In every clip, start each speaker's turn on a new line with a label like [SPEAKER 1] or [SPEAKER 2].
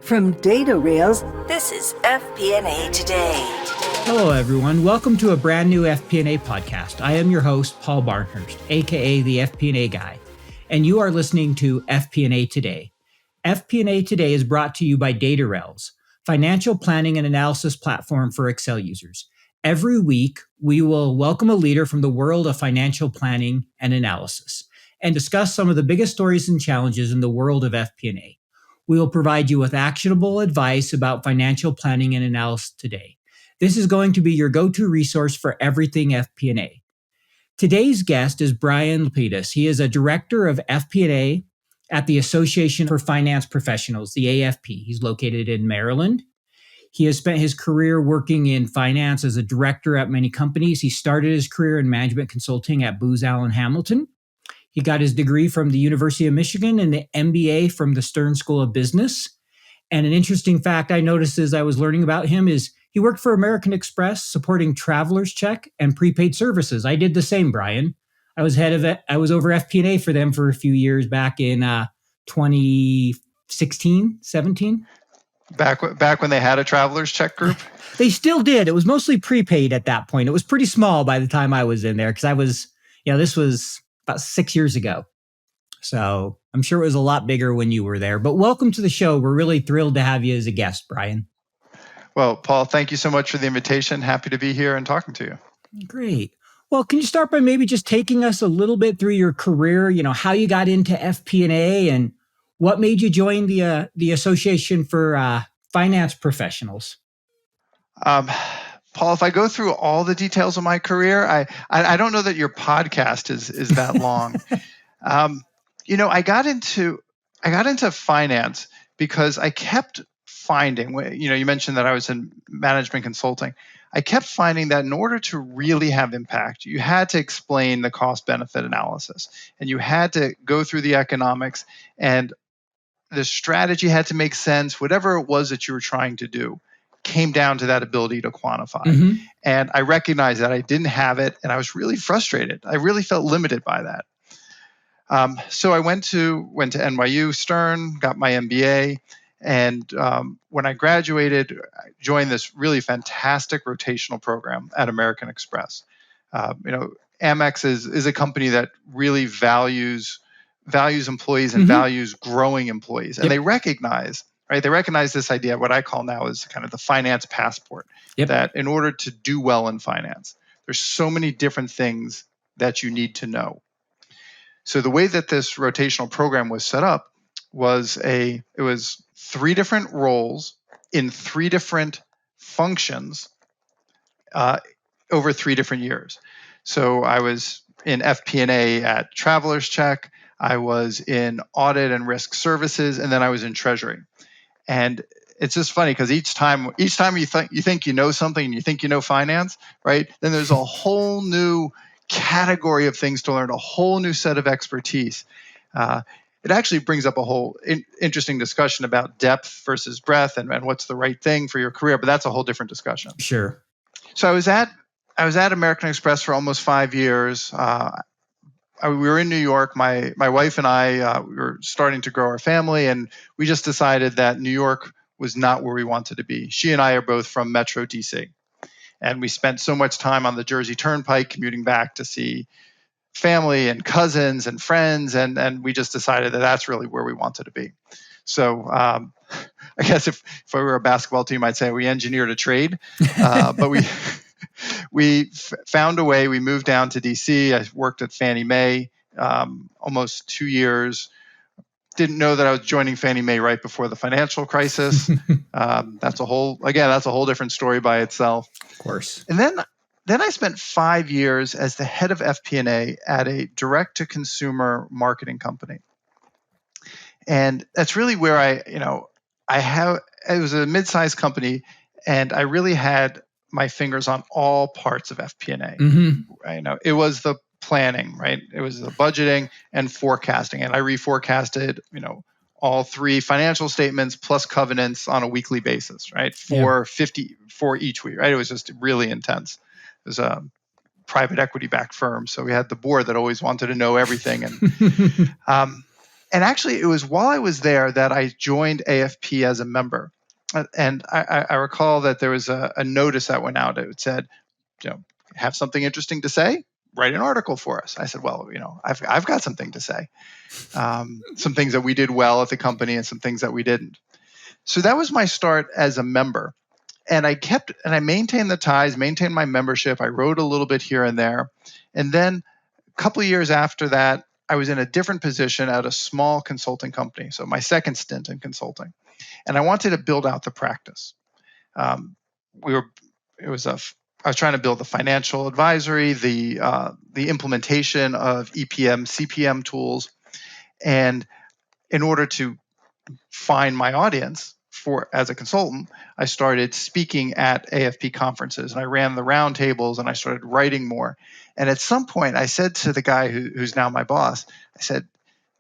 [SPEAKER 1] From Datarails, this is FP&A Today.
[SPEAKER 2] Hello, everyone. Welcome to a brand new FP&A podcast. I am your host, Paul Barnhurst, aka the FP&A Guy, and you are listening to FP&A Today. FP&A Today is brought to you by Datarails, financial planning and analysis platform for Excel users. Every week, we will welcome a leader from the world of financial planning and analysis and discuss some of the biggest stories and challenges in the world of FP&A. We will provide you with actionable advice about financial planning and analysis today. This is going to be your go-to resource for everything FP&A. Today's guest is Bryan Lapidus. He is a director of FP&A at the Association for Finance Professionals, the AFP. He's located in Maryland. He has spent his career working in finance as a director at many companies. He started his career in management consulting at Booz Allen Hamilton. He got his degree from the University of Michigan and the MBA from the Stern School of Business. And an interesting fact I noticed as I was learning about him is he worked for American Express supporting traveler's check and prepaid services. I did the same, Bryan. I was over FP&A for them for a few years back in 2016, 17.
[SPEAKER 3] Back when they had a traveler's check group?
[SPEAKER 2] They still did. It was mostly prepaid at that point. It was pretty small by the time I was in there because this was about 6 years ago. So I'm sure it was a lot bigger when you were there. But welcome to the show. We're really thrilled to have you as a guest, Bryan.
[SPEAKER 3] Well, Paul, thank you so much for the invitation. Happy to be here and talking to you.
[SPEAKER 2] Great. Well, can you start by maybe just taking us a little bit through your career, how you got into FP&A and what made you join the Association for Finance Professionals?
[SPEAKER 3] Paul, if I go through all the details of my career, I don't know that your podcast is that long. I got into finance because I kept finding, you mentioned that I was in management consulting. I kept finding that in order to really have impact, you had to explain the cost-benefit analysis, and you had to go through the economics, and the strategy had to make sense. Whatever it was that you were trying to do came down to that ability to quantify. Mm-hmm. And I recognized that I didn't have it, and I was really frustrated. I really felt limited by that. So I went to NYU Stern, got my MBA, and when I graduated, I joined this really fantastic rotational program at American Express. Amex is a company that really values employees and values growing employees, and they recognize this idea, what I call now is kind of the finance passport, that in order to do well in finance, there's so many different things that you need to know. So the way that this rotational program was set up was it was 3 different roles in 3 different functions over 3 different years. So I was in FP&A at Traveler's Check, I was in audit and risk services, and then I was in treasury. And it's just funny because each time you think you know something and you think you know finance, right? Then there's a whole new category of things to learn, a whole new set of expertise. It actually brings up a whole interesting discussion about depth versus breadth and what's the right thing for your career, but that's a whole different discussion.
[SPEAKER 2] Sure.
[SPEAKER 3] So I was at American Express for almost 5 years. We were in New York. My wife and I we were starting to grow our family, and we just decided that New York was not where we wanted to be. She and I are both from Metro DC, and we spent so much time on the Jersey Turnpike commuting back to see family and cousins and friends, and we just decided that that's really where we wanted to be. So I guess if I were a basketball team, I'd say we engineered a trade, but we found a way. We moved down to DC. I worked at Fannie Mae almost 2 years. Didn't know that I was joining Fannie Mae right before the financial crisis. That's a whole different story by itself.
[SPEAKER 2] Of course.
[SPEAKER 3] And then I spent 5 years as the head of FP&A at a direct-to-consumer marketing company. And that's really where it was a mid-sized company, and I really had my fingers on all parts of FP&A. Mm-hmm. It was the planning, right? It was the budgeting and forecasting, and I reforecasted, all 3 financial statements plus covenants on a weekly basis, right? For each week, right? It was just really intense. It was a private equity backed firm, so we had the board that always wanted to know everything, and And actually, it was while I was there that I joined AFP as a member. And I recall that there was a notice that went out. It said, have something interesting to say? Write an article for us. I said, well, I've got something to say. Some things that we did well at the company and some things that we didn't. So that was my start as a member. And I maintained the ties, maintained my membership. I wrote a little bit here and there. And then a couple of years after that, I was in a different position at a small consulting company. So my second stint in consulting. And I wanted to build out the practice. I was trying to build the financial advisory, the implementation of EPM, CPM tools. And in order to find my audience as a consultant, I started speaking at AFP conferences, and I ran the roundtables, and I started writing more. And at some point, I said to the guy who's now my boss, I said,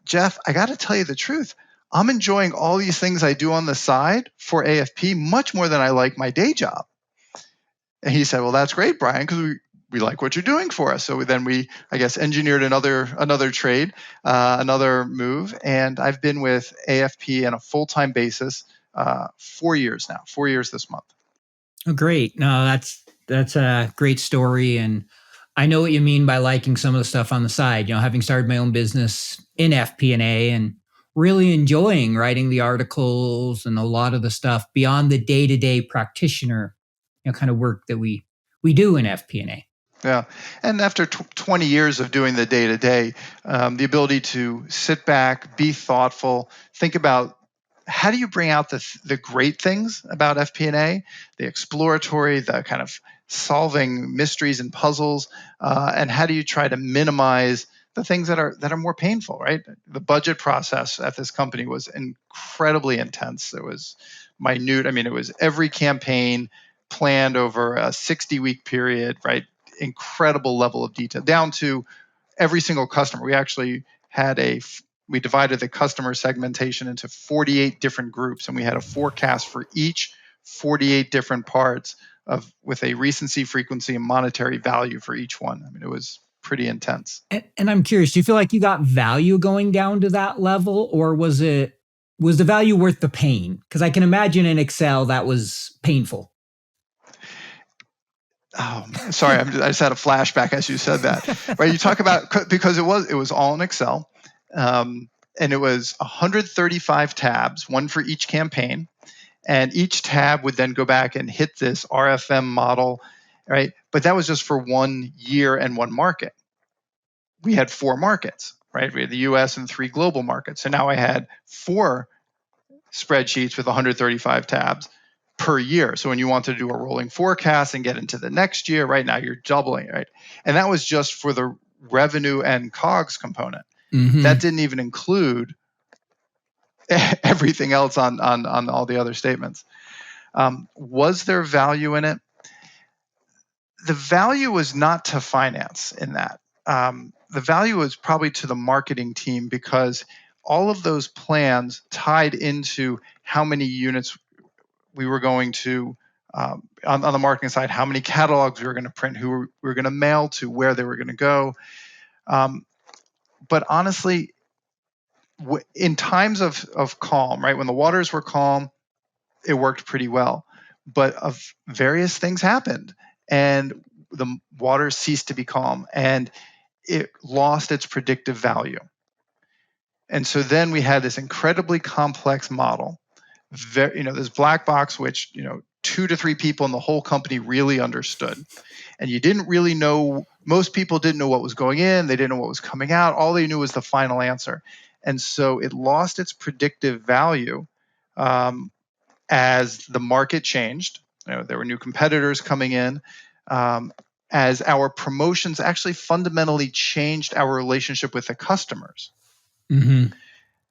[SPEAKER 3] Jeff, I got to tell you the truth. I'm enjoying all these things I do on the side for AFP much more than I like my day job. And he said, well, that's great, Bryan, because we like what you're doing for us. So then we, I guess, engineered another trade, another move. And I've been with AFP on a full-time basis 4 years now, 4 years this month.
[SPEAKER 2] Oh, great. No, that's a great story. And I know what you mean by liking some of the stuff on the side, having started my own business in FP&A and really enjoying writing the articles and a lot of the stuff beyond the day-to-day practitioner, kind of work that we do in FP&A.
[SPEAKER 3] Yeah. And after 20 years of doing the day-to-day, the ability to sit back, be thoughtful, think about how do you bring out the great things about FP&A, the exploratory, the kind of solving mysteries and puzzles, and how do you try to minimize the things that are more painful, right? The budget process at this company was incredibly intense. It was minute. I mean, it was every campaign planned over a 60-week period, right? Incredible level of detail down to every single customer. We actually we divided the customer segmentation into 48 different groups, and we had a forecast for each 48 different parts with a recency, frequency, and monetary value for each one. I mean, it was pretty intense.
[SPEAKER 2] And I'm curious, do you feel like you got value going down to that level, or was the value worth the pain? Because I can imagine in Excel that was painful.
[SPEAKER 3] Oh, sorry, I just had a flashback as you said that. Right, you talk about, because it was all in Excel, and it was 135 tabs, one for each campaign, and each tab would then go back and hit this RFM model, right? But that was just for 1 year and one market. We had 4 markets, right? We had the U.S. and 3 global markets, so now I had 4 spreadsheets with 135 tabs per year. So when you want to do a rolling forecast and get into the next year, right now you're doubling, right? And that was just for the revenue and COGS component. Mm-hmm. That didn't even include everything else on all the other statements. Was there value in it? The value was not to finance in that. The value was probably to the marketing team, because all of those plans tied into how many units we were going to, on the marketing side, how many catalogs we were going to print, who we were going to mail to, where they were going to go. But honestly, in times of calm, right, when the waters were calm, it worked pretty well. But various things happened, and the waters ceased to be calm, and it lost its predictive value. And so then we had this incredibly complex model, this black box, which 2 to 3 people in the whole company really understood. And you didn't really know, most people didn't know what was going in, they didn't know what was coming out, all they knew was the final answer. And so it lost its predictive value as the market changed. There were new competitors coming in, as our promotions actually fundamentally changed our relationship with the customers. Mm-hmm.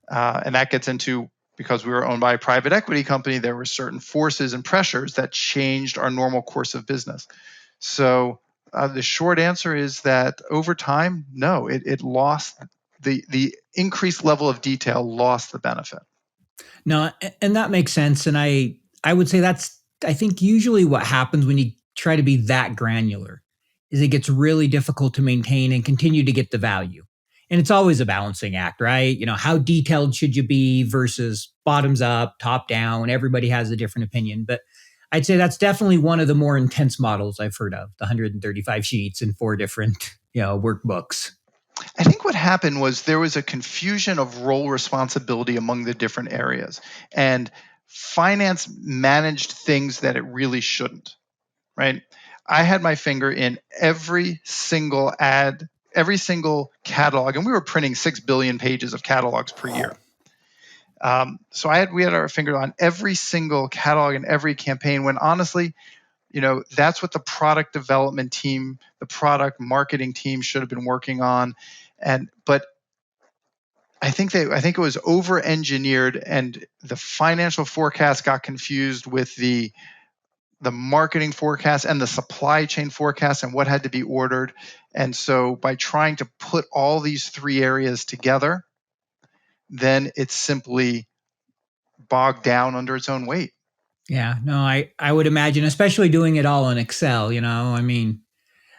[SPEAKER 3] And that gets into, because we were owned by a private equity company, there were certain forces and pressures that changed our normal course of business. So the short answer is that over time, no, it lost the increased level of detail, lost the benefit.
[SPEAKER 2] No, and that makes sense. And I would say I think usually what happens when you try to be that granular is it gets really difficult to maintain and continue to get the value. And it's always a balancing act, right? How detailed should you be versus bottoms up, top down? Everybody has a different opinion. But I'd say that's definitely one of the more intense models I've heard of, the 135 sheets and 4 different, workbooks.
[SPEAKER 3] I think what happened was there was a confusion of role responsibility among the different areas, and finance managed things that it really shouldn't, right? I had my finger in every single ad, every single catalog, and we were printing 6 billion pages of catalogs per year. So we had our finger on every single catalog and every campaign, when honestly, that's what the product development team, the product marketing team should have been working on. But I think it was over engineered, and the financial forecast got confused with the marketing forecast and the supply chain forecast and what had to be ordered. And so by trying to put all these 3 areas together, then it's simply bogged down under its own weight.
[SPEAKER 2] Yeah, no, I would imagine, especially doing it all in Excel,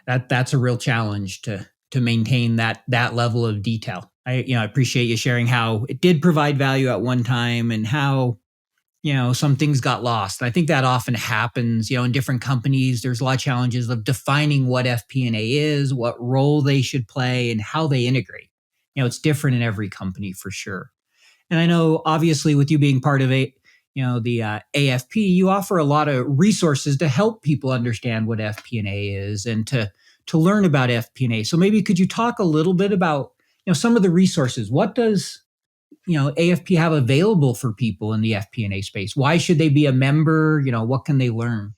[SPEAKER 2] that's a real challenge to maintain that level of detail. I appreciate you sharing how it did provide value at one time and how, some things got lost. I think that often happens, in different companies. There's a lot of challenges of defining what FP&A is, what role they should play, and how they integrate. It's different in every company for sure. And I know, obviously, with you being part of the AFP, you offer a lot of resources to help people understand what FP&A is and to learn about FP&A. So maybe could you talk a little bit about some of the resources? What does AFP have available for people in the FP&A space? Why should they be a member? What can they learn?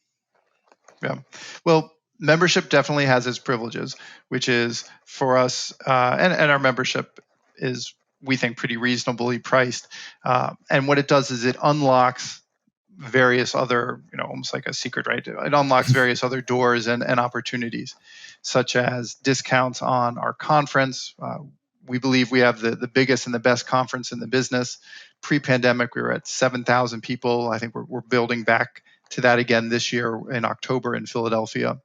[SPEAKER 3] Yeah. Well, membership definitely has its privileges, which is for us, and our membership is, we think, pretty reasonably priced. And what it does is it unlocks various other, almost like a secret, right? It unlocks various other doors and opportunities, such as discounts on our conference. We believe we have the biggest and the best conference in the business. Pre-pandemic, we were at 7,000 people. I think we're building back to that again this year in October in Philadelphia.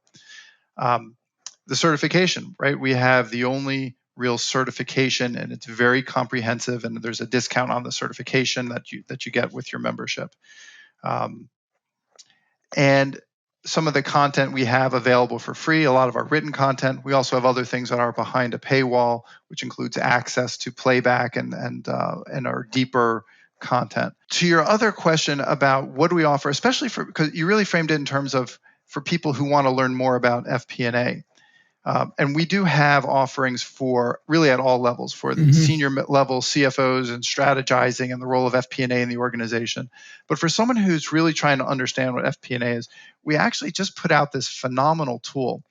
[SPEAKER 3] The certification, right? We have the only real certification, and it's very comprehensive, and there's a discount on the certification that you get with your membership. And some of the content we have available for free, a lot of our written content. We also have other things that are behind a paywall, which includes access to playback and our deeper content. To your other question about what do we offer, especially because you really framed it in terms of for people who want to learn more about FP&A. And we do have offerings for really at all levels, for the senior level CFOs and strategizing and the role of FP&A in the organization. But for someone who's really trying to understand what FP&A is, we actually just put out this phenomenal tool.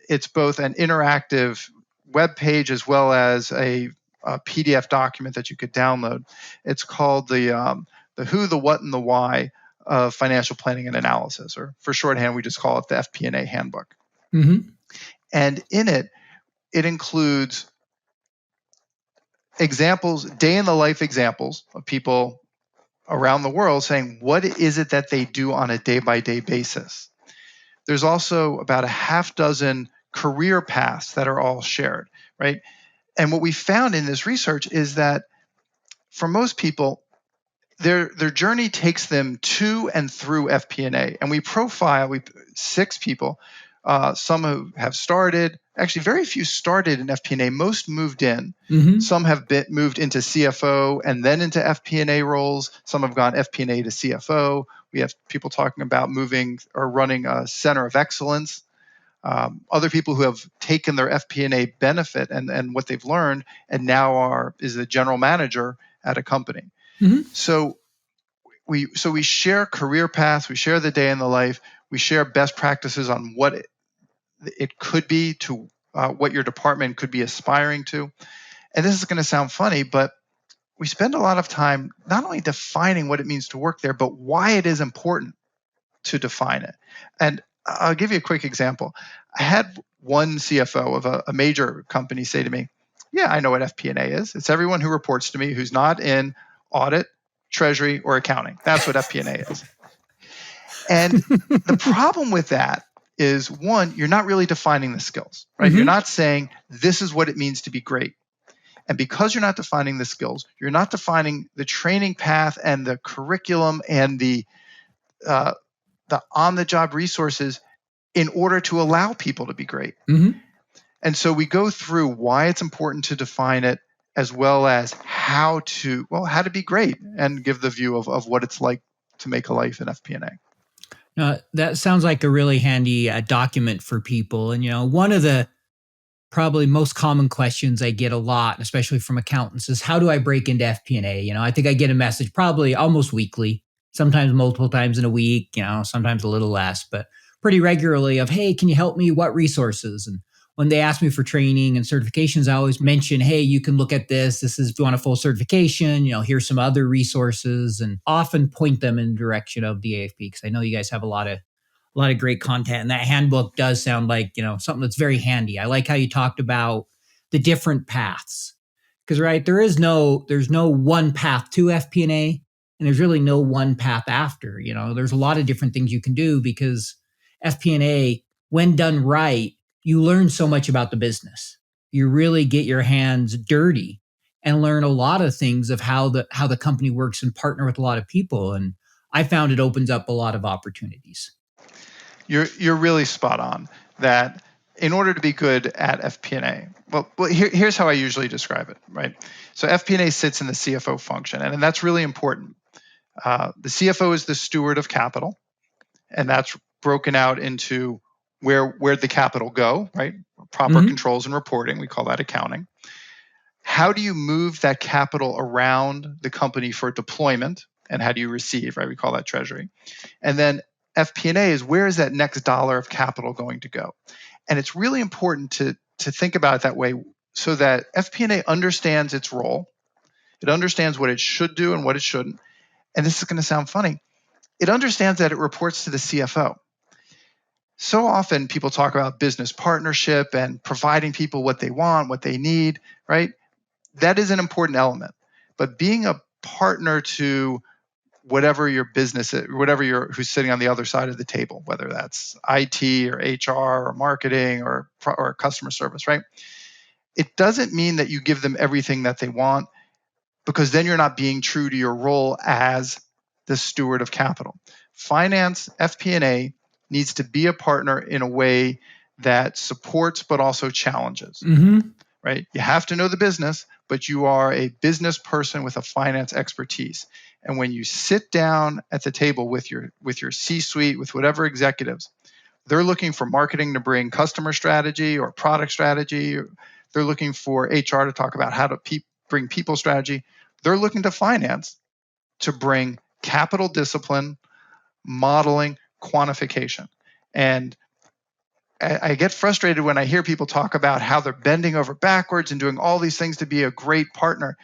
[SPEAKER 3] It's both an interactive web page as well as a PDF document that you could download. It's called the who, the what, and the why of financial planning and analysis, or for shorthand, we just call it the FP&A handbook.
[SPEAKER 2] Mm-hmm.
[SPEAKER 3] And in it includes examples, day in the life examples of people around the world saying, what is it that they do on a day-by-day basis? There's also about a half dozen career paths that are all shared, right? And what we found in this research is that for most people, their journey takes them to and through FP&A. And we profile 6 people. Some who have started, actually very few started in FP&A, most moved in. Mm-hmm. Some have moved into CFO and then into FP&A roles. Some have gone FP&A to CFO. We have people talking about moving or running a center of excellence. Other people who have taken their FP&A benefit and what they've learned and now is a general manager at a company. Mm-hmm. So we share career paths, we share the day in the life, we share best practices on what it could be to what your department could be aspiring to. And this is going to sound funny, but we spend a lot of time not only defining what it means to work there, but why it is important to define it. And I'll give you a quick example. I had one CFO of a major company say to me, yeah, I know what FP&A is. It's everyone who reports to me who's not in audit, treasury, or accounting. That's what FP&A is. And the problem with that is, one, you're not really defining the skills, right? Mm-hmm. You're not saying this is what it means to be great. And because you're not defining the skills, you're not defining the training path and the curriculum and the on-the-job resources in order to allow people to be great.
[SPEAKER 2] Mm-hmm.
[SPEAKER 3] And so we go through why it's important to define it, as well as how to be great and give the view of what it's like to make a life in FP&A.
[SPEAKER 2] That sounds like a really handy document for people. And, one of the probably most common questions I get a lot, especially from accountants, is how do I break into FP&A? I think I get a message probably almost weekly, sometimes multiple times in a week, sometimes a little less, but pretty regularly of, hey, can you help me? What resources? And when they ask me for training and certifications, I always mention, hey, you can look at this. This is if you want a full certification, here's some other resources, and often point them in the direction of the AFP, because I know you guys have a lot of great content. And that handbook does sound like, something that's very handy. I like how you talked about the different paths, because right, there's no one path to FP&A, and there's really no one path after. There's a lot of different things you can do, because FP&A, when done right, you learn so much about the business. You really get your hands dirty and learn a lot of things of how the company works and partner with a lot of people. And I found it opens up a lot of opportunities.
[SPEAKER 3] You're really spot on that. In order to be good at FP&A, well, here's how I usually describe it, right? So FP&A sits in the CFO function, and that's really important. The CFO is the steward of capital, and that's broken out into where'd the capital go, right? Proper controls and reporting, we call that accounting. How do you move that capital around the company for deployment, and how do you receive, right? We call that treasury. And then FP&A is, where is that next dollar of capital going to go? And it's really important to think about it that way, so that FP&A understands its role. It understands what it should do and what it shouldn't. And this is going to sound funny. It understands that it reports to the CFO. So often people talk about business partnership and providing people what they want, what they need, right? That is an important element. But being a partner to whatever your business is, who's sitting on the other side of the table, whether that's IT or HR or marketing or customer service, right? It doesn't mean that you give them everything that they want, because then you're not being true to your role as the steward of capital. Finance, FP&A, needs to be a partner in a way that supports but also challenges, right? You have to know the business, but you are a business person with a finance expertise. And when you sit down at the table with your C-suite, with whatever executives, they're looking for marketing to bring customer strategy or product strategy. They're looking for HR to talk about how to bring people strategy. They're looking to finance to bring capital discipline, modeling, quantification. And I get frustrated when I hear people talk about how they're bending over backwards and doing all these things to be a great partner.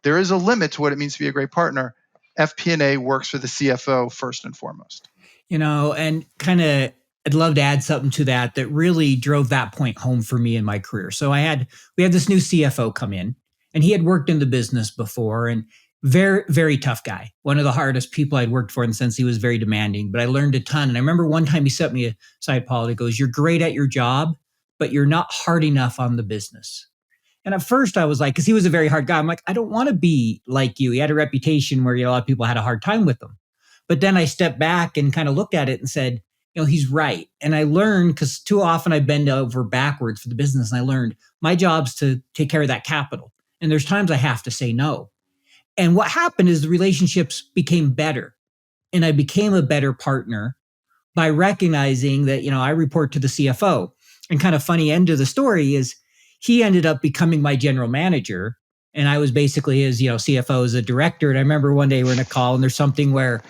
[SPEAKER 3] There is a limit to what it means to be a great partner. FP&A works for the CFO first and foremost.
[SPEAKER 2] And kind of, I'd love to add something to that really drove that point home for me in my career. So we had this new CFO come in, and he had worked in the business before, and very, very tough guy. One of the hardest people I'd worked for, in the sense he was very demanding, but I learned a ton. And I remember one time he set me aside, Paul, and he goes, "You're great at your job, but you're not hard enough on the business." And at first I was like, because he was a very hard guy, I'm like, I don't want to be like you. He had a reputation where a lot of people had a hard time with him. But then I stepped back and kind of looked at it and said, he's right. And I learned, because too often I bend over backwards for the business, and I learned my job's to take care of that capital. And there's times I have to say no. And what happened is the relationships became better, and I became a better partner by recognizing that, I report to the CFO. And kind of funny end of the story is he ended up becoming my general manager, and I was basically his, CFO as a director. And I remember one day we're in a call, and there's something where,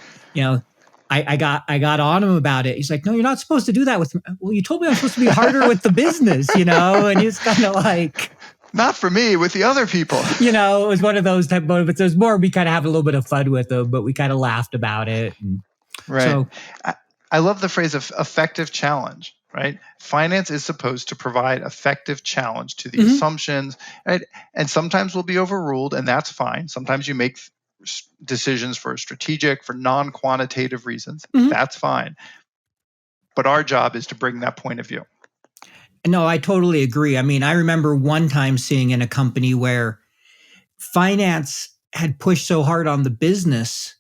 [SPEAKER 2] I got on him about it. He's like, "No, you're not supposed to do that with me." Well, you told me I'm supposed to be harder with the business, and he's kind of like,
[SPEAKER 3] not for me, with the other people.
[SPEAKER 2] It was one of those type of moments. There's more, we kind of have a little bit of fun with them, but we kind of laughed about it.
[SPEAKER 3] Right. So, I love the phrase of effective challenge, right? Finance is supposed to provide effective challenge to the assumptions, right? And sometimes we'll be overruled, and that's fine. Sometimes you make decisions for strategic, for non-quantitative reasons. That's fine. But our job is to bring that point of view.
[SPEAKER 2] No, I totally agree. I mean, I remember one time seeing in a company where finance had pushed so hard on the business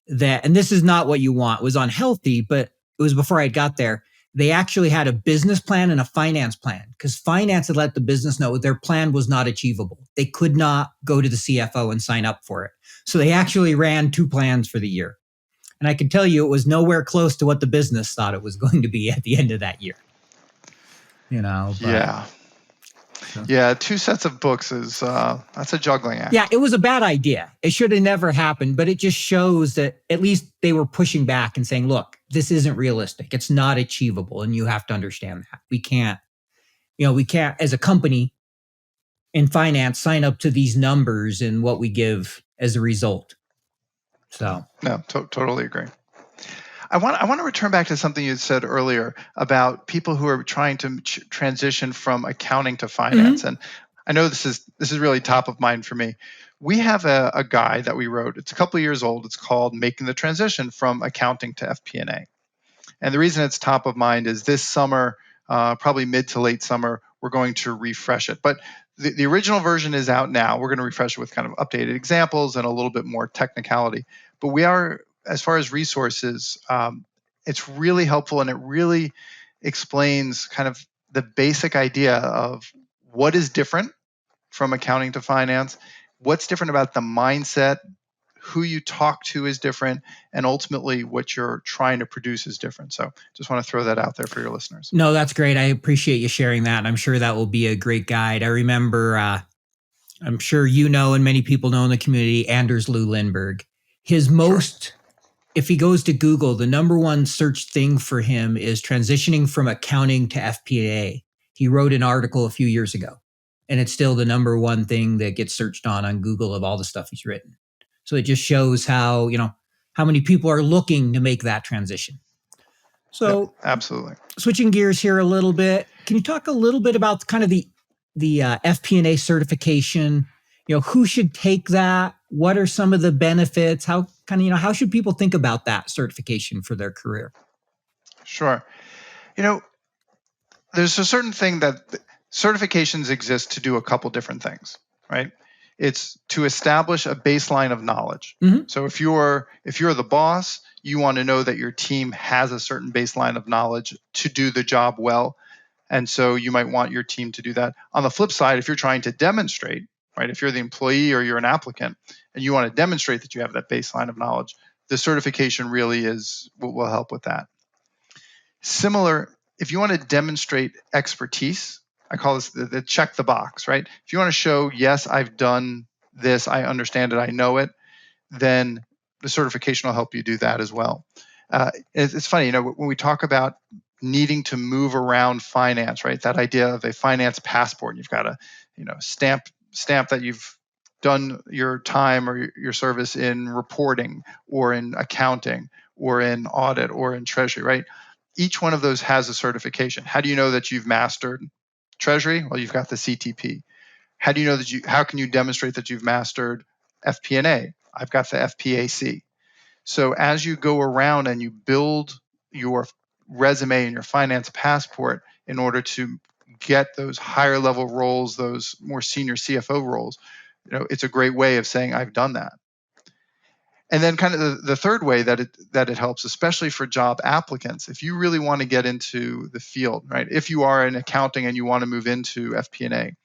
[SPEAKER 2] that, and this is not what you want, it was unhealthy, but it was before I got there. They actually had a business plan and a finance plan because finance had let the business know their plan was not achievable. They could not go to the CFO and sign up for it. So they actually ran 2 plans for the year. And I can tell you it was nowhere close to what the business thought it was going to be at the end of that year.
[SPEAKER 3] Yeah.
[SPEAKER 2] So.
[SPEAKER 3] Yeah, 2 sets of books is that's a juggling act.
[SPEAKER 2] Yeah, it was a bad idea. It should have never happened, but it just shows that at least they were pushing back and saying, look, this isn't realistic. It's not achievable. And you have to understand that. We can't, as a company in finance, sign up to these numbers and what we give as a result. So.
[SPEAKER 3] No, totally agree. I want to return back to something you said earlier about people who are trying to transition from accounting to finance. And I know this is really top of mind for me. We have a guide that we wrote. It's a couple of years old. It's called Making the Transition from Accounting to FP&A. And the reason it's top of mind is this summer, probably mid to late summer, we're going to refresh it. But the original version is out now. We're going to refresh it with kind of updated examples and a little bit more technicality. But we are, as far as resources, it's really helpful, and it really explains kind of the basic idea of what is different from accounting to finance, what's different about the mindset, who you talk to is different, and ultimately what you're trying to produce is different. So just want to throw that out there for your listeners.
[SPEAKER 2] No, that's great. I appreciate you sharing that. I'm sure that will be a great guide. I remember, I'm sure you know, and many people know in the community, Anders Lou Lindberg. His most, if he goes to Google, the number one search thing for him is transitioning from accounting to FP&A. He wrote an article a few years ago, and it's still the number one thing that gets searched on Google of all the stuff he's written. So it just shows how, how many people are looking to make that transition. So
[SPEAKER 3] yep, absolutely.
[SPEAKER 2] Switching gears here a little bit, can you talk a little bit about kind of the FP&A certification? Who should take that? What are some of the benefits? How should people think about that certification for their career?
[SPEAKER 3] Sure. There's a certain thing that certifications exist to do a couple different things, right? It's to establish a baseline of knowledge.
[SPEAKER 2] Mm-hmm.
[SPEAKER 3] So if you're the boss, you want to know that your team has a certain baseline of knowledge to do the job well. And so you might want your team to do that. On the flip side, if you're trying to demonstrate, right, if you're the employee or you're an applicant and you want to demonstrate that you have that baseline of knowledge, the certification really will help with that. Similar, if you want to demonstrate expertise, I call this the check the box, right? If you want to show, yes, I've done this, I understand it, I know it, then the certification will help you do that as well. It's funny, when we talk about needing to move around finance, right? That idea of a finance passport, you've got to, stamp that you've done your time or your service in reporting or in accounting or in audit or in treasury, right? Each one of those has a certification. How do you know that you've mastered treasury? Well, you've got the CTP. How do you know how can you demonstrate that you've mastered FP&A? I've got the FPAC. So as you go around and you build your resume and your finance passport in order to get those higher level roles, those more senior CFO roles, it's a great way of saying I've done that. And then kind of the third way that it helps, especially for job applicants, if you really want to get into the field, right? If you are in accounting and you want to move into FP&A,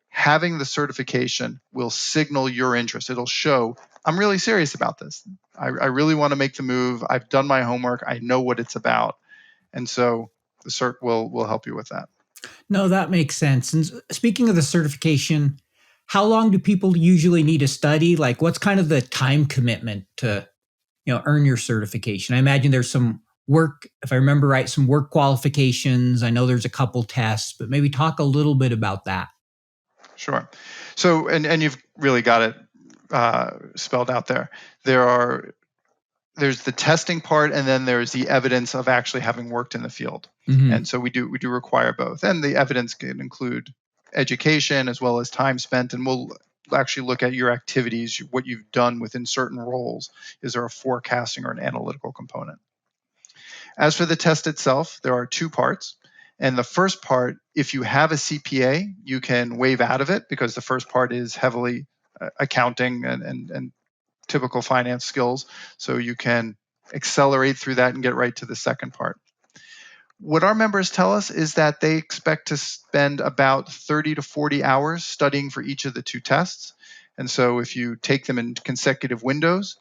[SPEAKER 3] having the certification will signal your interest. It'll show, I'm really serious about this. I really want to make the move. I've done my homework. I know what it's about. And so the cert will help you with that.
[SPEAKER 2] No, that makes sense. And speaking of the certification, how long do people usually need to study? Like, what's kind of the time commitment to, earn your certification? I imagine there's some work, if I remember right, some work qualifications. I know there's a couple tests, but maybe talk a little bit about that.
[SPEAKER 3] Sure. So, and you've really got it spelled out there. There's the testing part, and then there's the evidence of actually having worked in the field. Mm-hmm. And so we do require both. And the evidence can include education as well as time spent, and we'll actually look at your activities, what you've done within certain roles. Is there a forecasting or an analytical component? As for the test itself, there are 2 parts. And the first part, if you have a CPA, you can waive out of it because the first part is heavily accounting and typical finance skills, so you can accelerate through that and get right to the second part. What our members tell us is that they expect to spend about 30 to 40 hours studying for each of the two tests. And so if you take them in consecutive windows,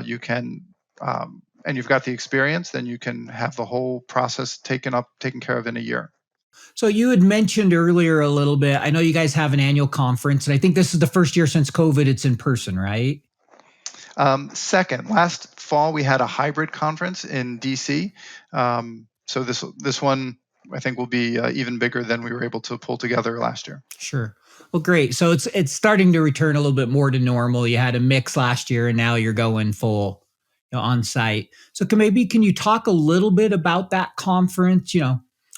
[SPEAKER 3] you can, and you've got the experience, then you can have the whole process taken care of in a year.
[SPEAKER 2] So you had mentioned earlier a little bit, I know you guys have an annual conference, and I think this is the first year since COVID it's in person, right?
[SPEAKER 3] Second, last fall we had a hybrid conference in DC. So this one I think will be even bigger than we were able to pull together last year.
[SPEAKER 2] Sure. Well, great. So it's starting to return a little bit more to normal. You had a mix last year, and now you're going full, on site. So can you talk a little bit about that conference?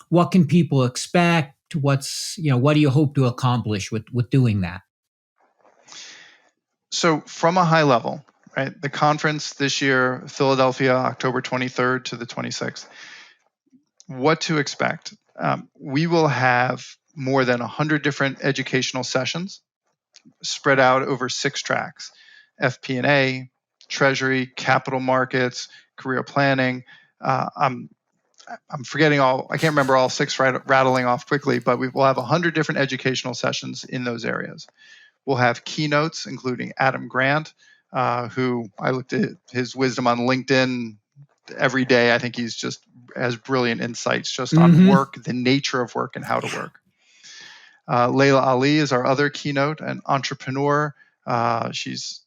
[SPEAKER 2] What can people expect? What do you hope to accomplish with doing that?
[SPEAKER 3] So from a high level, right? The conference this year, Philadelphia, October 23rd to the 26th. What to expect? We will have more than 100 different educational sessions spread out over 6 tracks: FP&A, Treasury, Capital Markets, Career Planning. I'm forgetting all. I can't remember all 6 rattling off quickly, but we'll have 100 different educational sessions in those areas. We'll have keynotes, including Adam Grant, who I looked at his wisdom on LinkedIn every day. I think he's just has brilliant insights just on work, the nature of work, and how to work. Layla Ali is our other keynote, an entrepreneur. She's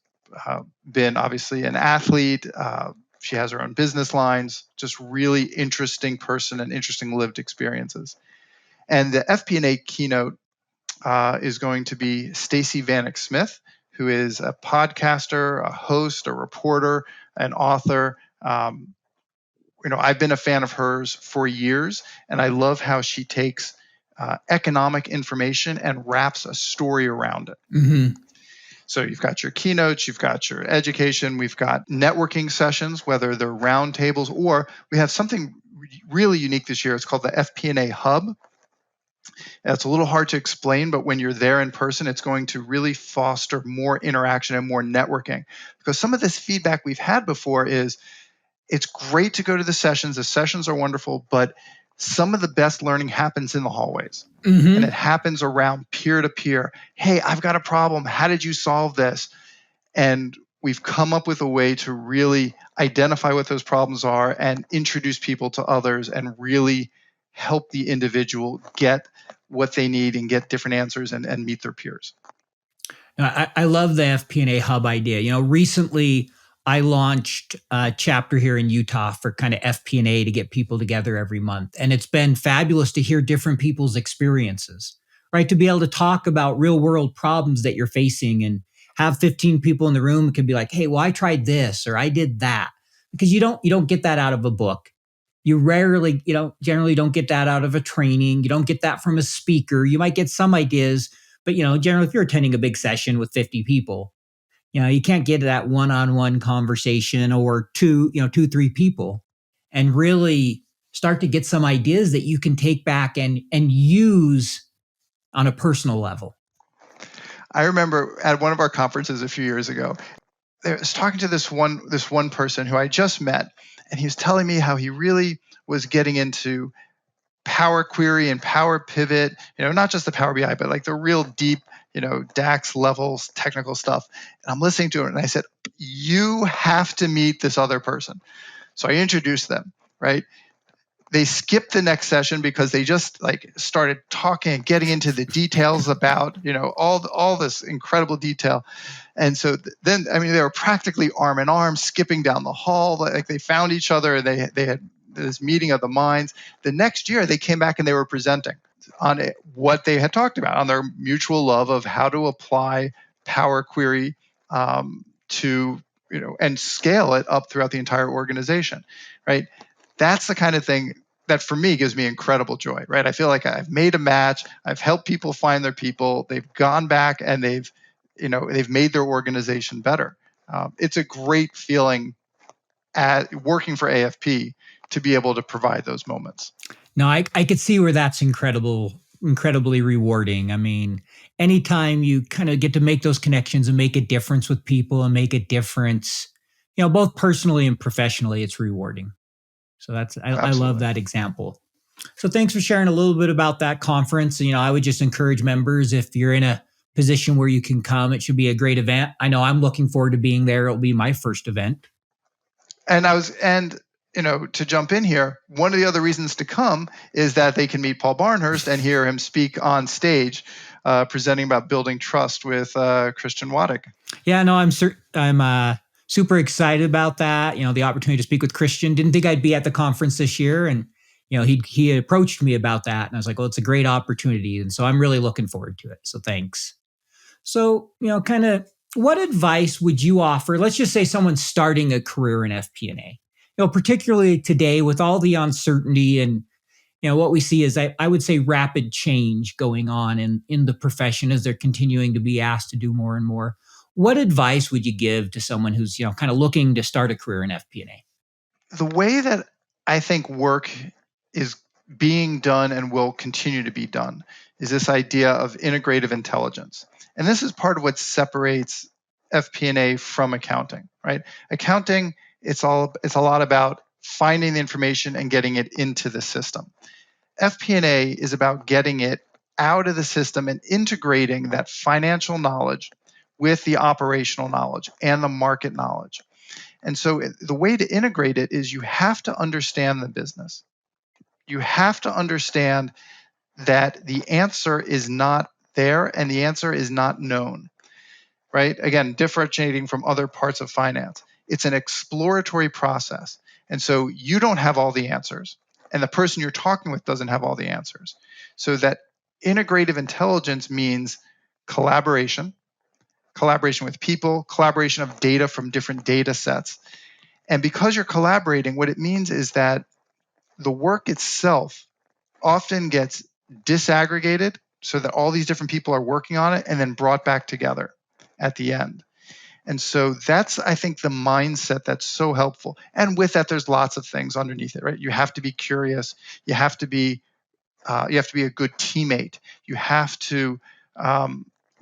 [SPEAKER 3] been obviously an athlete. She has her own business lines, just really interesting person and interesting lived experiences. And the FP&A keynote is going to be Stacey Vanek Smith, who is a podcaster, a host, a reporter, an author. I've been a fan of hers for years, and I love how she takes economic information and wraps a story around it.
[SPEAKER 2] Mm-hmm.
[SPEAKER 3] So you've got your keynotes, you've got your education, we've got networking sessions, whether they're roundtables, or we have something really unique this year. It's called the FP&A Hub. It's a little hard to explain, but when you're there in person, it's going to really foster more interaction and more networking. Because some of this feedback we've had before is, it's great to go to the sessions. The sessions are wonderful, but some of the best learning happens in the hallways.
[SPEAKER 2] Mm-hmm.
[SPEAKER 3] And it happens around peer-to-peer. Hey, I've got a problem. How did you solve this? And we've come up with a way to really identify what those problems are and introduce people to others and really help the individual get what they need and get different answers and meet their peers.
[SPEAKER 2] I love the FP&A Hub idea. Recently I launched a chapter here in Utah for kind of FP&A to get people together every month. And it's been fabulous to hear different people's experiences, right? To be able to talk about real world problems that you're facing and have 15 people in the room who can be like, hey, well, I tried this or I did that. Because you don't get that out of a book. You rarely, generally don't get that out of a training. You don't get that from a speaker. You might get some ideas, but generally if you're attending a big session with 50 people, you can't get that one-on-one conversation or two, 3 people and really start to get some ideas that you can take back and use on a personal level.
[SPEAKER 3] I remember at one of our conferences a few years ago, I was talking to this one person who I just met, and he was telling me how he really was getting into Power Query and Power Pivot, not just the Power BI, but like the real deep, DAX levels, technical stuff. And I'm listening to it and I said, you have to meet this other person. So I introduced them, right? They skipped the next session because they just started talking and getting into the details about, all this incredible detail. And so then, they were practically arm in arm, skipping down the hall. Like they found each other and they had this meeting of the minds. The next year they came back and they were presenting on what they had talked about, on their mutual love of how to apply Power Query to, and scale it up throughout the entire organization, right? That's the kind of thing that for me gives me incredible joy, right? I feel like I've made a match. I've helped people find their people. They've gone back and they've made their organization better. It's a great feeling at working for AFP to be able to provide those moments.
[SPEAKER 2] No, I could see where that's incredible incredibly rewarding. I mean, anytime you kind of get to make those connections and make a difference with people and make a difference, both personally and professionally, it's rewarding. So I love
[SPEAKER 3] Absolutely.
[SPEAKER 2] that example. So thanks for sharing a little bit about that conference. I would just encourage members, if you're in a position where you can come, it should be a great event. I know I'm looking forward to being there. It'll be my first event.
[SPEAKER 3] And to jump in here, one of the other reasons to come is that they can meet Paul Barnhurst and hear him speak on stage, presenting about building trust with Christian Waddick.
[SPEAKER 2] Yeah, no, I'm super excited about that. The opportunity to speak with Christian. Didn't think I'd be at the conference this year, and he approached me about that, and I was like, well, it's a great opportunity, and so I'm really looking forward to it. So thanks. So kind of, what advice would you offer? Let's just say someone's starting a career in FP&A. Particularly today with all the uncertainty and what we see is I would say rapid change going on in the profession as they're continuing to be asked to do more and more. What advice would you give to someone who's kind of looking to start a career in FP&A?
[SPEAKER 3] The way that I think work is being done and will continue to be done is this idea of integrative intelligence. And this is part of what separates FP&A from accounting, right? Accounting, it's a lot about finding the information and getting it into the system. FP&A is about getting it out of the system and integrating that financial knowledge with the operational knowledge and the market knowledge. And so the way to integrate it is you have to understand the business. You have to understand that the answer is not there and the answer is not known, right? Again, differentiating from other parts of finance. It's an exploratory process. And so you don't have all the answers, and the person you're talking with doesn't have all the answers. So that integrative intelligence means collaboration with people, collaboration of data from different data sets. And because you're collaborating, what it means is that the work itself often gets disaggregated so that all these different people are working on it and then brought back together at the end. And so that's, I think, the mindset that's so helpful. And with that, there's lots of things underneath it, right? You have to be curious. You have to be a good teammate. You have to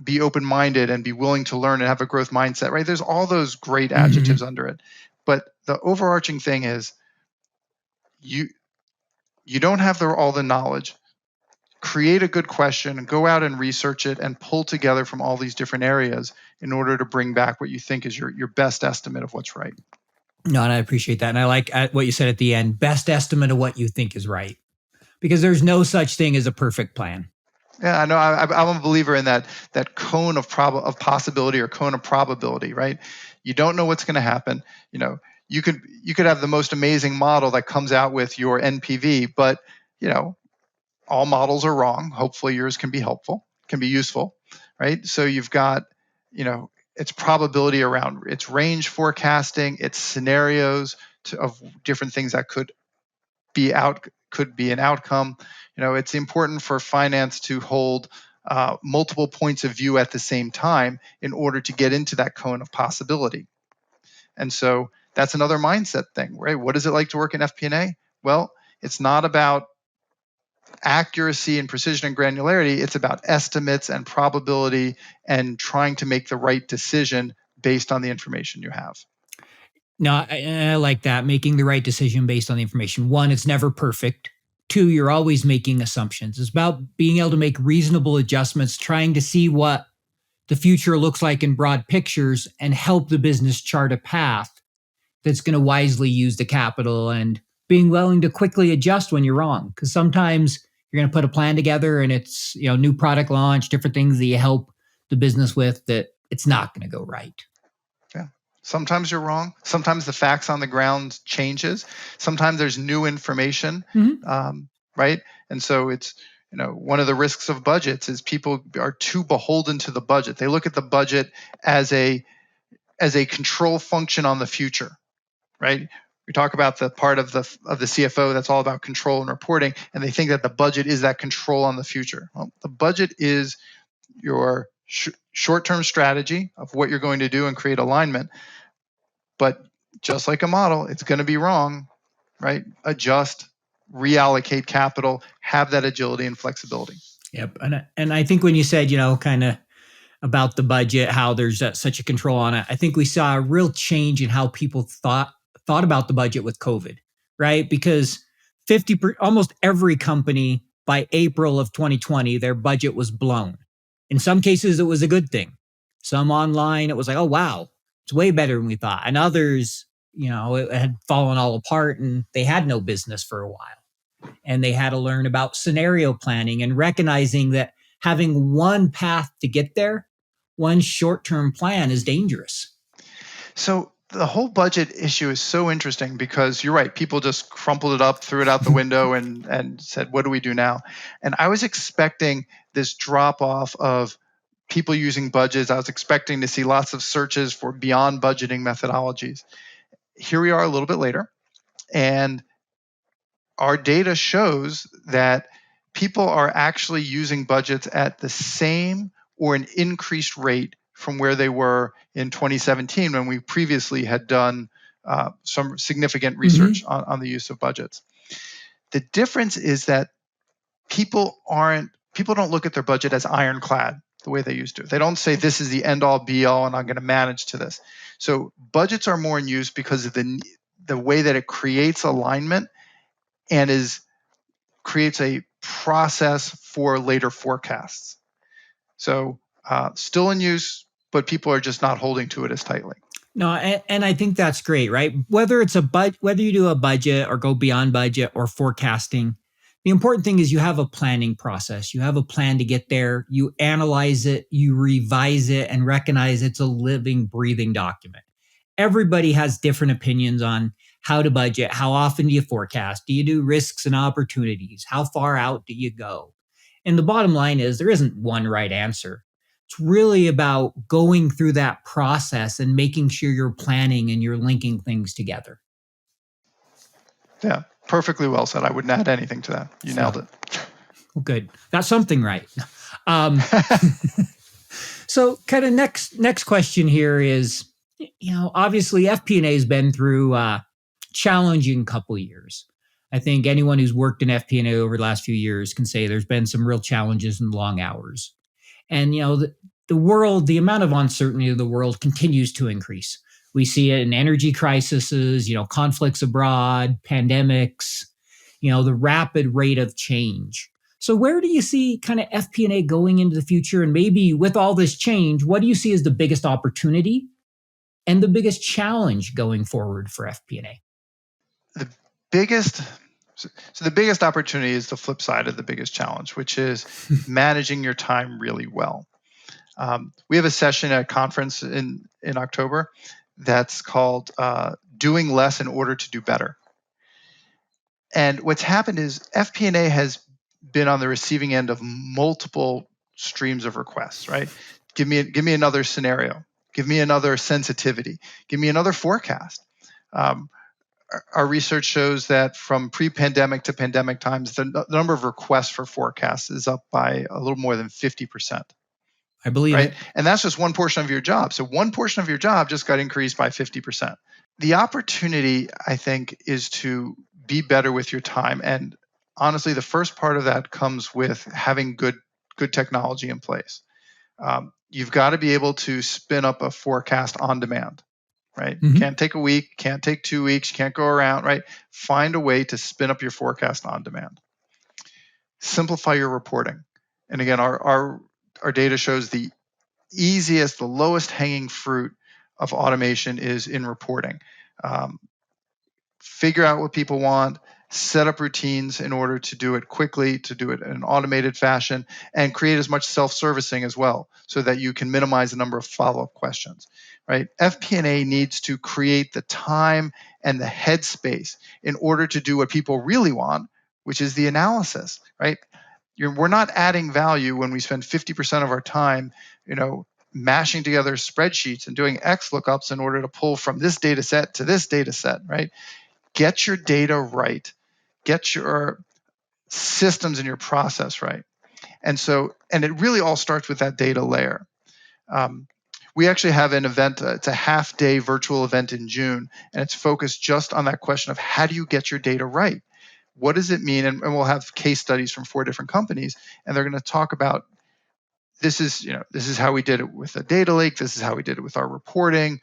[SPEAKER 3] be open-minded and be willing to learn and have a growth mindset, right? There's all those great adjectives under it. But the overarching thing is you don't have all the knowledge. Create a good question and go out and research it and pull together from all these different areas in order to bring back what you think is your best estimate of what's right.
[SPEAKER 2] No, and I appreciate that. And I like what you said at the end, best estimate of what you think is right. Because there's no such thing as a perfect plan.
[SPEAKER 3] Yeah, I know. I'm a believer in that cone of possibility or cone of probability, right? You don't know what's going to happen. You could have the most amazing model that comes out with your NPV, but all models are wrong. Hopefully yours can be helpful, can be useful, right? So you've got, it's probability around its range forecasting, its scenarios of different things that could be an outcome. It's important for finance to hold multiple points of view at the same time in order to get into that cone of possibility. And so that's another mindset thing, right? What is it like to work in FP&A? Well, it's not about accuracy and precision and granularity. It's about estimates and probability and trying to make the right decision based on the information you have.
[SPEAKER 2] No, I like that, making the right decision based on the information. One, it's never perfect. Two, you're always making assumptions. It's about being able to make reasonable adjustments, trying to see what the future looks like in broad pictures and help the business chart a path that's going to wisely use the capital, and being willing to quickly adjust when you're wrong. Because sometimes you're going to put a plan together and it's, new product launch, different things that you help the business with, that it's not going to go right.
[SPEAKER 3] Yeah. Sometimes you're wrong. Sometimes the facts on the ground changes. Sometimes there's new information, right? And so it's, one of the risks of budgets is people are too beholden to the budget. They look at the budget as a control function on the future, right? We talk about the part of the CFO that's all about control and reporting, and they think that the budget is that control on the future. Well, the budget is your short-term strategy of what you're going to do and create alignment. But just like a model, it's going to be wrong, right? Adjust, reallocate capital, have that agility and flexibility.
[SPEAKER 2] Yep. And I think when you said, kind of about the budget, how there's such a control on it, I think we saw a real change in how people thought about the budget with COVID, right? Because almost every company by April of 2020, their budget was blown. In some cases, it was a good thing. Some online, it was like, oh wow, it's way better than we thought. And others, it had fallen all apart and they had no business for a while. And they had to learn about scenario planning and recognizing that having one path to get there, one short-term plan, is dangerous.
[SPEAKER 3] So the whole budget issue is so interesting because you're right. People just crumpled it up, threw it out the window, and said, "What do we do now?" And I was expecting this drop off of people using budgets. I was expecting to see lots of searches for beyond budgeting methodologies. Here we are a little bit later, and our data shows that people are actually using budgets at the same or an increased rate from where they were in 2017 when we previously had done some significant research on the use of budgets. The difference is that people don't look at their budget as ironclad the way they used to. They don't say this is the end all be all and I'm going to manage to this. So budgets are more in use because of the way that it creates alignment and creates a process for later forecasts. So still in use, but people are just not holding to it as tightly.
[SPEAKER 2] No, and I think that's great, right? Whether you do a budget or go beyond budget or forecasting, the important thing is you have a planning process. You have a plan to get there. You analyze it, you revise it, and recognize it's a living, breathing document. Everybody has different opinions on how to budget. How often do you forecast? Do you do risks and opportunities? How far out do you go? And the bottom line is there isn't one right answer. It's really about going through that process and making sure you're planning and you're linking things together.
[SPEAKER 3] Yeah, perfectly well said. I wouldn't add anything to that. You nailed it.
[SPEAKER 2] Well, good. Got something right. So kind of next question here is, obviously FP&A has been through a challenging couple of years. I think anyone who's worked in FP&A over the last few years can say there's been some real challenges and long hours. And, the amount of uncertainty of the world continues to increase. We see it in energy crises, conflicts abroad, pandemics, the rapid rate of change. So where do you see kind of FP&A going into the future? And maybe with all this change, what do you see as the biggest opportunity and the biggest challenge going forward for FP&A?
[SPEAKER 3] The biggest opportunity is the flip side of the biggest challenge, which is managing your time really well. We have a session at a conference in October that's called Doing Less in Order to Do Better. And what's happened is FP&A has been on the receiving end of multiple streams of requests, right? Give me another scenario. Give me another sensitivity. Give me another forecast. Our research shows that from pre-pandemic to pandemic times, the number of requests for forecasts is up by a little more than 50%.
[SPEAKER 2] I believe
[SPEAKER 3] right?
[SPEAKER 2] it.
[SPEAKER 3] And that's just one portion of your job. So one portion of your job just got increased by 50%. The opportunity, I think, is to be better with your time. And honestly, the first part of that comes with having good technology in place. You've got to be able to spin up a forecast on demand. Right? Can't take a week, can't take 2 weeks, can't go around, right? Find a way to spin up your forecast on demand. Simplify your reporting. And again, our data shows the easiest, the lowest hanging fruit of automation is in reporting. Figure out what people want, set up routines in order to do it quickly, to do it in an automated fashion, and create as much self-servicing as well so that you can minimize the number of follow-up questions, right? FP&A needs to create the time and the headspace in order to do what people really want, which is the analysis, right? We're not adding value when we spend 50% of our time, mashing together spreadsheets and doing X lookups in order to pull from this data set to this data set, right? Get your data right. Get your systems and your process right. And it really all starts with that data layer. We actually have an event, it's a half-day virtual event in June, and it's focused just on that question of how do you get your data right? what does it mean? And we'll have case studies from 4 different companies, and they're going to talk about this is how we did it with a data lake. This is how we did it with our reporting,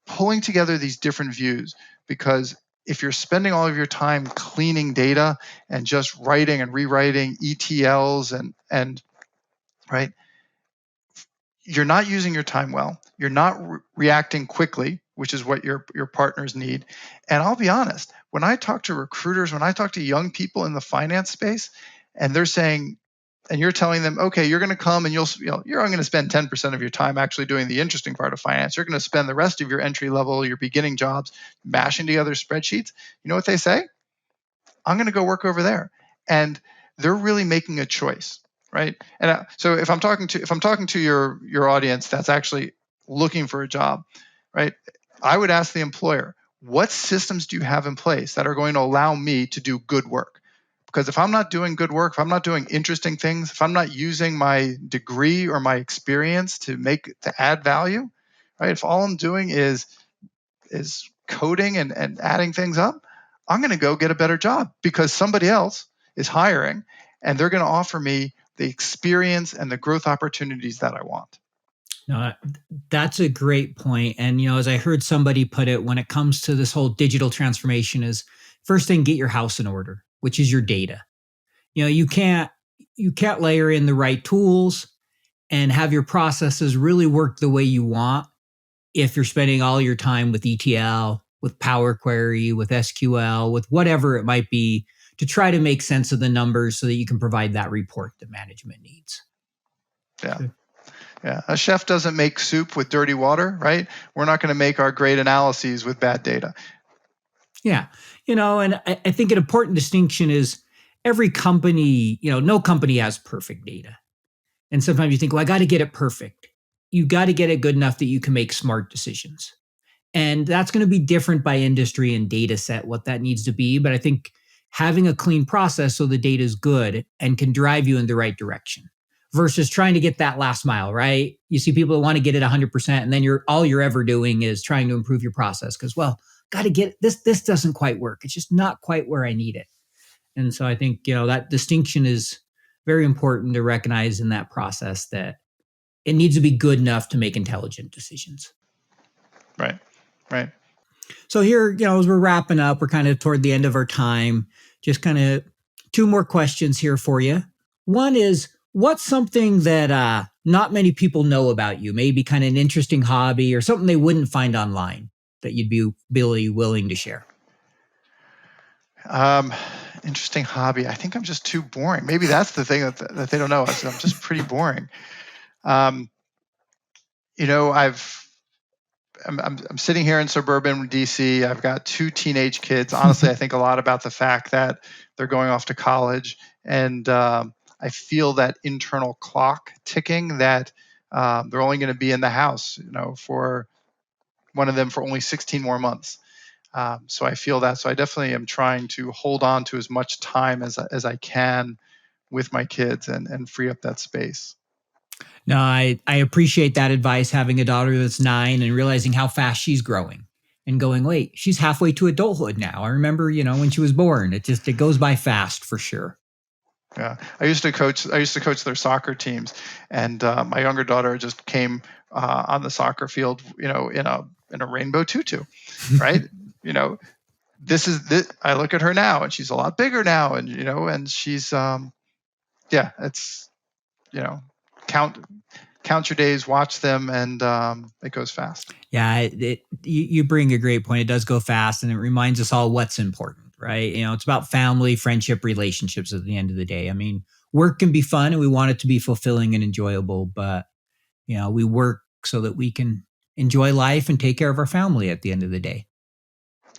[SPEAKER 3] pulling together these different views. Because if you're spending all of your time cleaning data and just writing and rewriting ETLs and right, you're not using your time well. You're not reacting quickly, which is what your partners need. And I'll be honest, when I talk to recruiters, when I talk to young people in the finance space, and they're saying, and you're telling them, okay, you're going to come and you're only going to spend 10% of your time actually doing the interesting part of finance. You're going to spend the rest of your entry level, your beginning jobs, mashing together spreadsheets. You know what they say? I'm going to go work over there. And they're really making a choice, right? And so if I'm talking to your audience that's actually looking for a job, right? I would ask the employer, what systems do you have in place that are going to allow me to do good work? Because if I'm not doing good work, if I'm not doing interesting things, if I'm not using my degree or my experience to add value, right? If all I'm doing is coding and adding things up, I'm going to go get a better job because somebody else is hiring and they're going to offer me the experience and the growth opportunities that I want.
[SPEAKER 2] No, that's a great point. And, as I heard somebody put it, when it comes to this whole digital transformation is first thing, get your house in order, which is your data. You can't layer in the right tools and have your processes really work the way you want if you're spending all your time with ETL, with Power Query, with SQL, with whatever it might be to try to make sense of the numbers so that you can provide that report that management needs.
[SPEAKER 3] Yeah. Yeah. A chef doesn't make soup with dirty water, right? We're not going to make our great analyses with bad data.
[SPEAKER 2] Yeah. And I think an important distinction is every company, no company has perfect data. And sometimes you think, well, I got to get it perfect. You got to get it good enough that you can make smart decisions. And that's going to be different by industry and data set, what that needs to be. But I think having a clean process so the data is good and can drive you in the right direction versus trying to get that last mile, right? You see people that want to get it 100% and then all you're ever doing is trying to improve your process because, well, got to get this doesn't quite work. It's just not quite where I need it. And so I think, that distinction is very important to recognize in that process that it needs to be good enough to make intelligent decisions.
[SPEAKER 3] Right. Right.
[SPEAKER 2] So here, as we're wrapping up, we're kind of toward the end of our time. Just kind of 2 more questions here for you. One is, what's something that not many people know about you? Maybe kind of an interesting hobby or something they wouldn't find online that you'd be really willing to share?
[SPEAKER 3] Interesting hobby. I think I'm just too boring. Maybe that's the thing that they don't know. I'm just pretty boring. I'm sitting here in suburban DC. I've got 2 teenage kids. Honestly, I think a lot about the fact that they're going off to college, and I feel that internal clock ticking that they're only going to be in the house, for one of them for only 16 more months. So I feel that. So I definitely am trying to hold on to as much time as I can with my kids and free up that space.
[SPEAKER 2] No, I appreciate that advice, having a daughter that's 9 and realizing how fast she's growing and going, wait, she's halfway to adulthood now. I remember, when she was born, it goes by fast for sure.
[SPEAKER 3] Yeah, I used to coach their soccer teams, and my younger daughter just came on the soccer field, in a rainbow tutu, right? This is this. I look at her now, and she's a lot bigger now, and she's it's count your days, watch them, and it goes fast.
[SPEAKER 2] Yeah, you bring a great point. It does go fast, and it reminds us all what's important, right? It's about family, friendship, relationships at the end of the day. I mean, work can be fun, and we want it to be fulfilling and enjoyable, but we work so that we can enjoy life and take care of our family at the end of the day.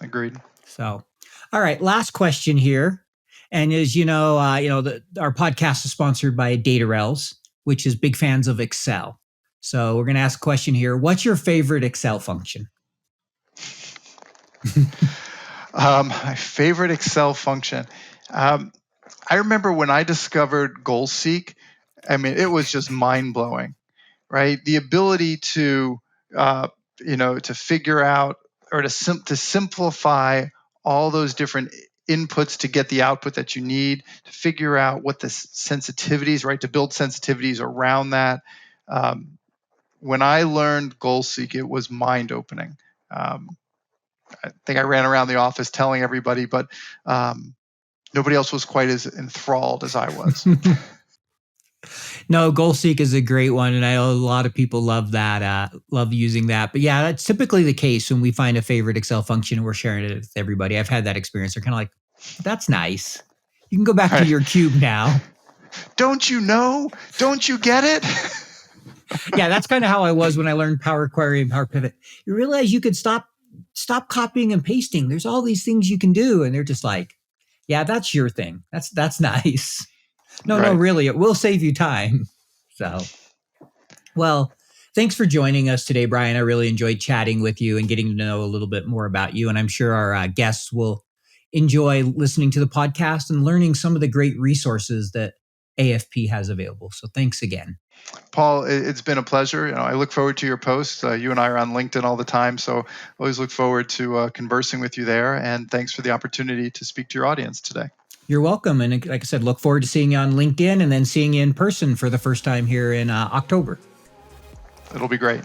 [SPEAKER 3] Agreed.
[SPEAKER 2] So, all right, last question here. And as our podcast is sponsored by Datarails, which is big fans of Excel. So we're going to ask a question here. What's your favorite Excel function?
[SPEAKER 3] My favorite Excel function. I remember when I discovered GoalSeek. I mean, it was just mind blowing, right? The ability to to figure out or to simplify all those different inputs to get the output that you need, to figure out what the sensitivities, right, to build sensitivities around that. When I learned GoalSeek, it was mind-opening. I think I ran around the office telling everybody, but nobody else was quite as enthralled as I was.
[SPEAKER 2] No, GoalSeek is a great one, and I know a lot of people love that, love using that. But yeah, that's typically the case when we find a favorite Excel function and we're sharing it with everybody. I've had that experience. They're kind of like, that's nice. You can go back to your cube now.
[SPEAKER 3] Don't you know? Don't you get it?
[SPEAKER 2] Yeah, that's kind of how I was when I learned Power Query and Power Pivot. You realize you could stop copying and pasting. There's all these things you can do, and they're just like, yeah, that's your thing. That's nice. No, really, it will save you time. So, well, thanks for joining us today, Bryan. I really enjoyed chatting with you and getting to know a little bit more about you. And I'm sure our guests will enjoy listening to the podcast and learning some of the great resources that AFP has available. So thanks again.
[SPEAKER 3] Paul, it's been a pleasure. I look forward to your posts. You and I are on LinkedIn all the time, so always look forward to conversing with you there. And thanks for the opportunity to speak to your audience today.
[SPEAKER 2] You're welcome. And like I said, look forward to seeing you on LinkedIn and then seeing you in person for the first time here in October.
[SPEAKER 3] It'll be great.